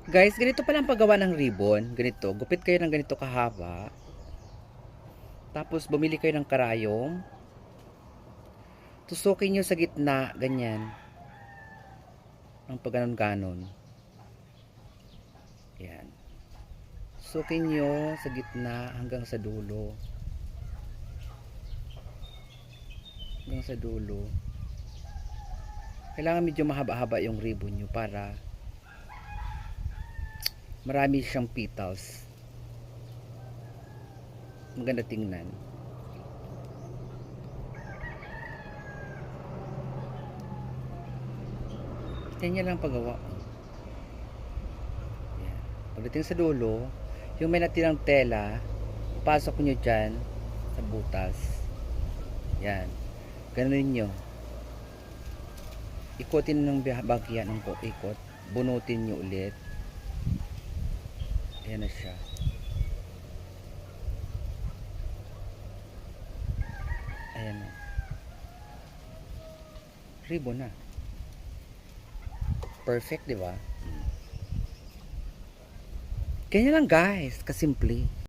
Guys, ganito pala ang paggawa ng ribbon. Ganito, gupit kayo ng ganito kahaba. Tapos bumili kayo ng karayom. Tusukin nyo sa gitna, ganyan. Ang pagganon-ganon. Yan. Tusukin nyo sa gitna hanggang sa dulo. Hanggang sa dulo. Kailangan medyo mahaba-haba yung ribbon nyo para marami siyang petals. Maganda tingnan. Ganyan lang paggawa. Yan. Pagdating sa dulo, yung may natirang tela, pasok nyo dyan sa butas. Yan. Ganunin nyo. Ikutin ng bahagyan ng ikot. Bunutin nyo ulit. Ayan na siya. Ayan na. Ribbon na. Perfect, di ba? Ganyan lang guys, kasimple.